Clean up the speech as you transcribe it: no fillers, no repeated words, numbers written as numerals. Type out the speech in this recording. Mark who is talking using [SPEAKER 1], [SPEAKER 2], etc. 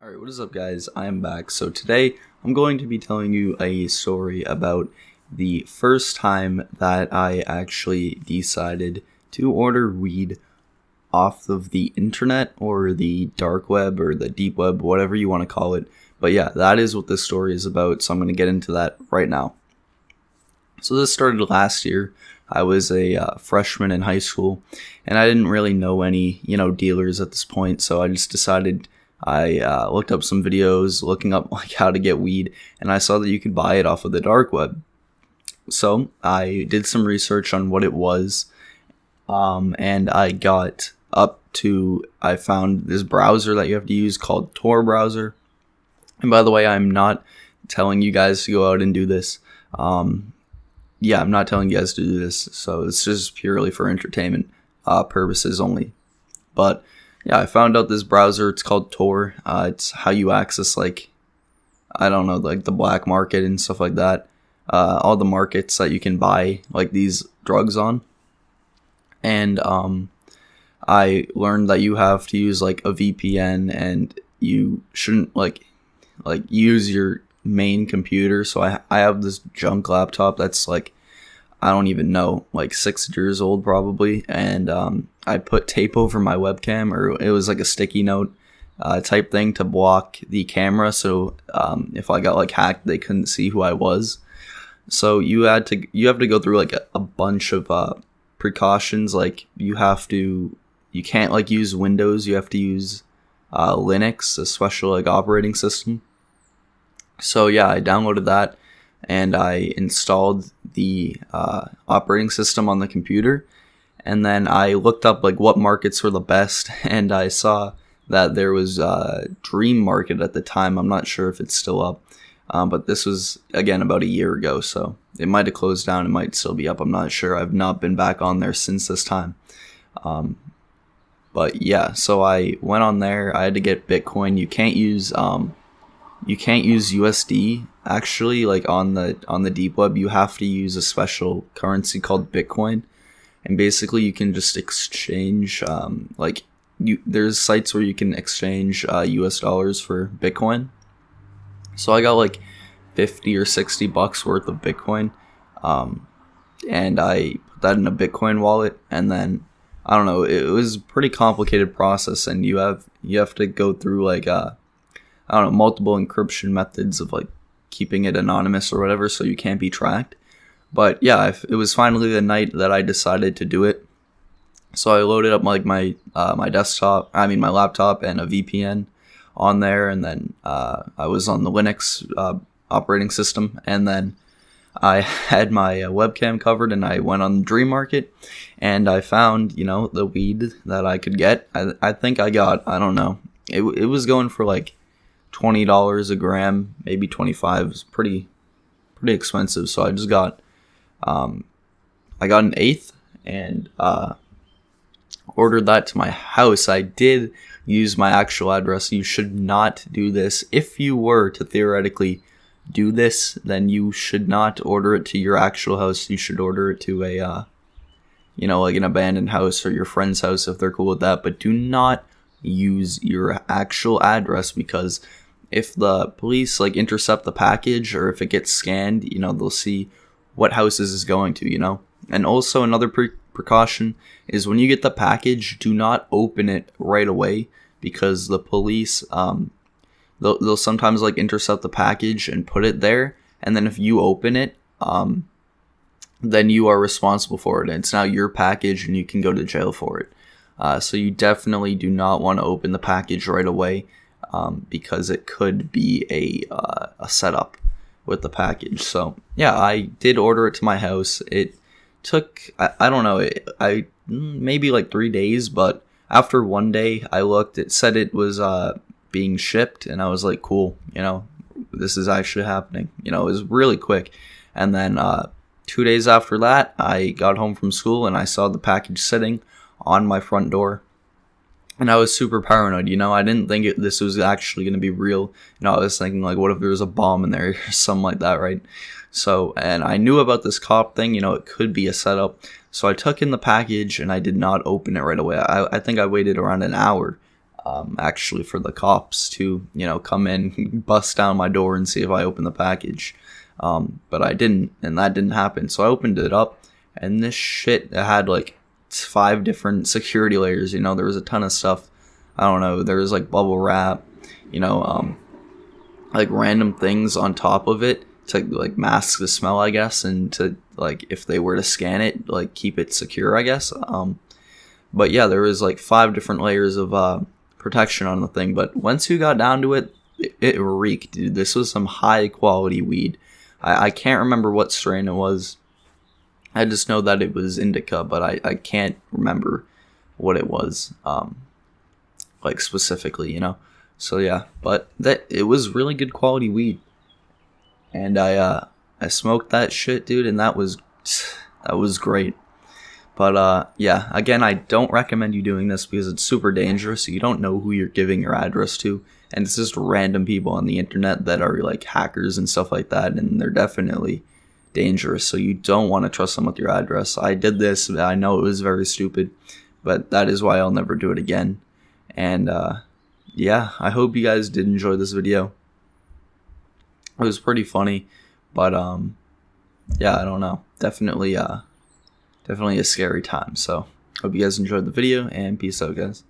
[SPEAKER 1] Alright, what is up guys? I am back. So today I'm going to be telling you a story about the first time that I actually decided to order weed off of the internet or the dark web or the deep web, whatever you want to call it. But yeah, that is what this story is about, so I'm going to get into that right now. So this started last year. I was a freshman in high school, and I didn't really know any, dealers at this point, so I just decided I looked up some videos looking up like how to get weed, and I saw that you could buy it off of the dark web. So I did some research on what it was, and I found this browser that you have to use called Tor browser. And by the way, I'm not telling you guys to go out and do this. I'm not telling you guys to do this, so it's just purely for entertainment purposes only. But yeah, I found out this browser. It's called Tor. It's how you access the black market and stuff like that. All the markets that you can buy like these drugs on. And I learned that you have to use like a VPN, and you shouldn't use your main computer. So I have this junk laptop that's like, I don't even know, like 6 years old probably, and I put tape over my webcam, or it was like a sticky note type thing to block the camera, so if I got like hacked, they couldn't see who I was. So you have to go through like a bunch of precautions. Like you can't like use Windows, you have to use Linux, a special like operating system. So yeah, I downloaded that and I installed the operating system on the computer, and then I looked up like what markets were the best, and I saw that there was Dream Market at the time. I'm not sure if it's still up, but this was again about a year ago, so it might have closed down, it might still be up, I'm not sure. I've not been back on there since this time. But yeah, so I went on there. I had to get Bitcoin. You can't use USD actually, like on the deep web. You have to use a special currency called Bitcoin, and basically you can just exchange there's sites where you can exchange US dollars for Bitcoin. So I got like 50 or 60 bucks worth of Bitcoin, and I put that in a Bitcoin wallet, and then I don't know, it was a pretty complicated process, and you have to go through like multiple encryption methods of like keeping it anonymous or whatever, so you can't be tracked. But yeah, it was finally the night that I decided to do it. So I loaded up like my laptop and a VPN on there, and then I was on the Linux operating system, and then I had my webcam covered, and I went on Dream Market, and I found the weed that I could get. I think I got, I don't know, it was going for like $20 a gram, maybe 25. It's pretty expensive. So I just got I got an eighth, and ordered that to my house. I did use my actual address. You should not do this. If you were to theoretically do this, then you should not order it to your actual house. You should order it to a like an abandoned house or your friend's house if they're cool with that. But do not use your actual address, because if the police like intercept the package, or if it gets scanned, they'll see what house this is going to. And also another precaution is when you get the package, do not open it right away, because the police they'll sometimes like intercept the package and put it there, and then if you open it, then you are responsible for it, and it's now your package, and you can go to jail for it. So you definitely do not want to open the package right away, because it could be a setup with the package. So yeah, I did order it to my house. It took, I don't know, maybe like 3 days, but after one day I looked, it said it was being shipped, and I was like, cool, this is actually happening. It was really quick. And then 2 days after that, I got home from school, and I saw the package sitting on my front door, and I was super paranoid. I didn't think this was actually going to be real. I was thinking like, what if there was a bomb in there or something like that, right? So, and I knew about this cop thing, it could be a setup. So I took in the package, and I did not open it right away. I think I waited around an hour actually for the cops to, you know, come in, bust down my door and see if I opened the package. But I didn't, and that didn't happen. So I opened it up, and this shit had like 5 different security layers. You know, there was a ton of stuff. I don't know. There was like bubble wrap, you know, like random things on top of it to like mask the smell, I guess, and to like if they were to scan it, like keep it secure, I guess. But yeah, there was like 5 different layers of protection on the thing. But once you got down to it, it reeked, dude. This was some high quality weed. I can't remember what strain it was. I just know that it was indica, but I can't remember what it was, like specifically, you know. So yeah, but it was really good quality weed, and I smoked that shit, dude, and that was great. But yeah, again, I don't recommend you doing this because it's super dangerous. You don't know who you're giving your address to, and it's just random people on the internet that are like hackers and stuff like that, and they're definitely dangerous. So you don't want to trust them with your address. I did this. I know it was very stupid, but that is why I'll never do it again. And yeah, I hope you guys did enjoy this video. It was pretty funny, but yeah, I don't know. Definitely a scary time. So hope you guys enjoyed the video, and peace out, guys.